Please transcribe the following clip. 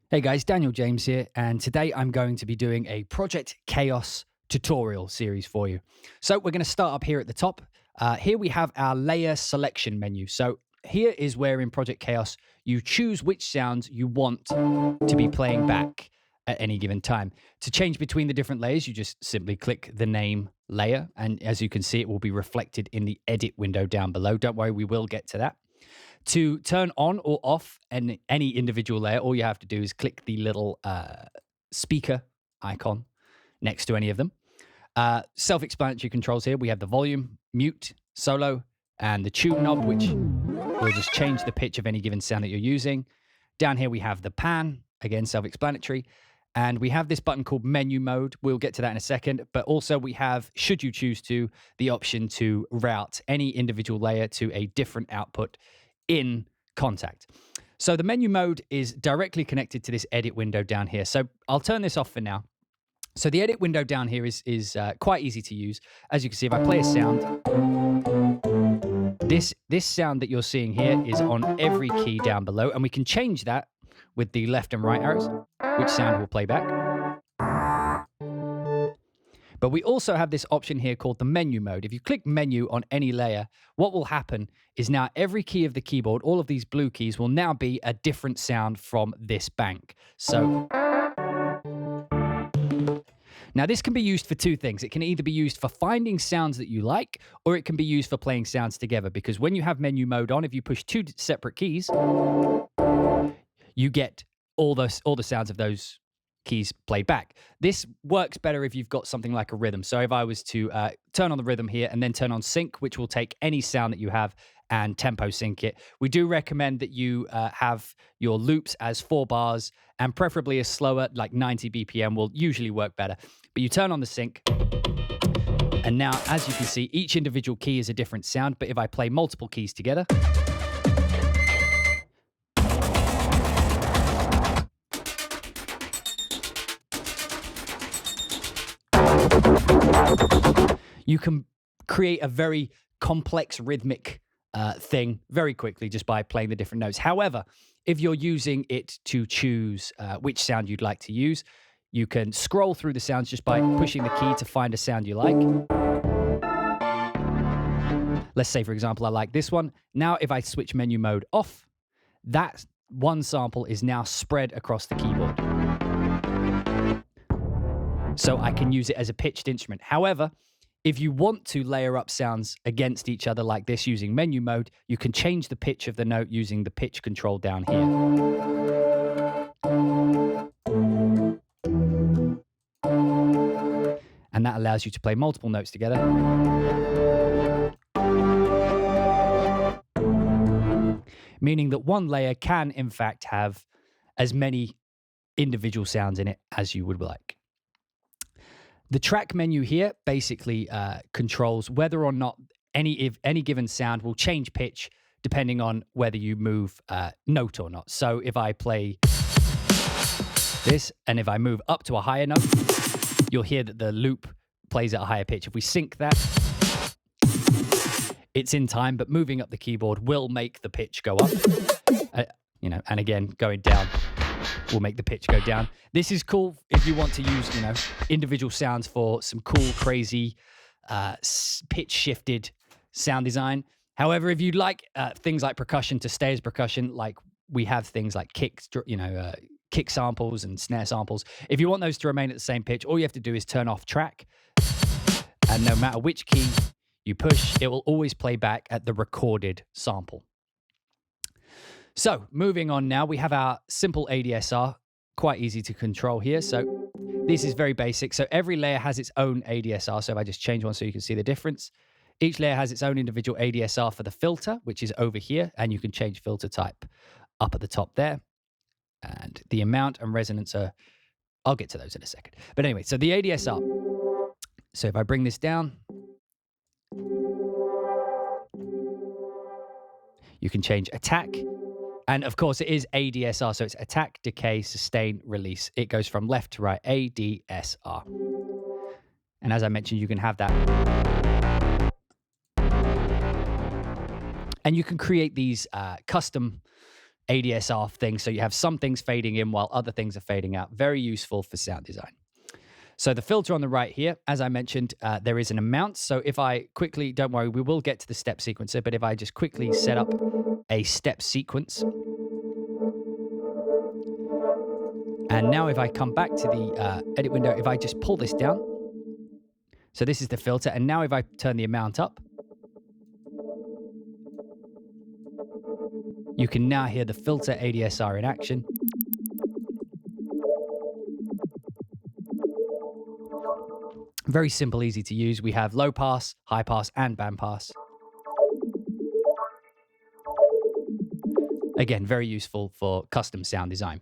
Hey guys, Daniel James here, and today I'm going to be doing a Project Chaos tutorial series for you. So we're going to start up here at the top. Here we have our layer selection menu. So here is where in Project Chaos you choose which sounds you want to be playing back at any given time. To change between the different layers, you just simply click the name layer, and as you can see, it will be reflected in the edit window down below. Don't worry, we will get to that. To turn on or off any individual layer, all you have to do is click the little speaker icon next to any of them. Self-explanatory controls here. We have the volume, mute, solo, and the tune knob, which will just change the pitch of any given sound that you're using. Down here we have the pan, again, self-explanatory. And we have this button called menu mode. We'll get to that in a second. But also we have, should you choose to, the option to route any individual layer to a different output in Contact. So the menu mode is directly connected to this edit window down here. So I'll turn this off for now. So the edit window down here is quite easy to use. As you can see, if I play a sound, this sound that you're seeing here is on every key down below, and we can change that with the left and right arrows, which sound will play back. But we also have this option here called the menu mode. If you click menu on any layer, what will happen is now every key of the keyboard, all of these blue keys, will now be a different sound from this bank. So now this can be used for two things. It can either be used for finding sounds that you like, or it can be used for playing sounds together. Because when you have menu mode on, if you push two separate keys, you get all the sounds of those keys played back. This works better if you've got something like a rhythm. So if I was to turn on the rhythm here and then turn on sync, which will take any sound that you have and tempo sync it, we do recommend that you have your loops as 4 bars and preferably a slower, like 90 BPM will usually work better. But you turn on the sync, and now, as you can see, each individual key is a different sound. But if I play multiple keys together, you can create a very complex rhythmic thing very quickly just by playing the different notes. However, if you're using it to choose which sound you'd like to use, you can scroll through the sounds just by pushing the key to find a sound you like. Let's say, for example, I like this one. Now, if I switch menu mode off, that one sample is now spread across the keyboard. So I can use it as a pitched instrument. However, if you want to layer up sounds against each other like this using menu mode, you can change the pitch of the note using the pitch control down here. And that allows you to play multiple notes together. Meaning that one layer can, in fact, have as many individual sounds in it as you would like. The track menu here basically controls whether or not any given sound will change pitch depending on whether you move note or not. So if I play this and if I move up to a higher note, you'll hear that the loop plays at a higher pitch. If we sync that, it's in time, but moving up the keyboard will make the pitch go up. And again, going down will make the pitch go down. This is cool if you want to use, individual sounds for some cool, crazy, pitch shifted sound design. However, if you'd like things like percussion to stay as percussion, like we have things like kicks, kick samples and snare samples. If you want those to remain at the same pitch, all you have to do is turn off track, and no matter which key you push, it will always play back at the recorded sample. So moving on now, we have our simple ADSR, quite easy to control here. So this is very basic. So every layer has its own ADSR. So if I just change one so you can see the difference, each layer has its own individual ADSR for the filter, which is over here, and you can change filter type up at the top there. And the amount and resonance I'll get to those in a second. But anyway, so the ADSR. So if I bring this down, you can change attack. And of course, it is ADSR, so it's attack, decay, sustain, release. It goes from left to right, ADSR. And as I mentioned, you can have that. And you can create these custom ADSR thing. So you have some things fading in while other things are fading out. Very useful for sound design. So the filter on the right here, as I mentioned, there is an amount. So if I quickly, don't worry, we will get to the step sequencer, but if I just quickly set up a step sequence. And now if I come back to the edit window, if I just pull this down, so this is the filter. And now if I turn the amount up, you can now hear the filter ADSR in action. Very simple, easy to use. We have low pass, high pass, and band pass. Again, very useful for custom sound design.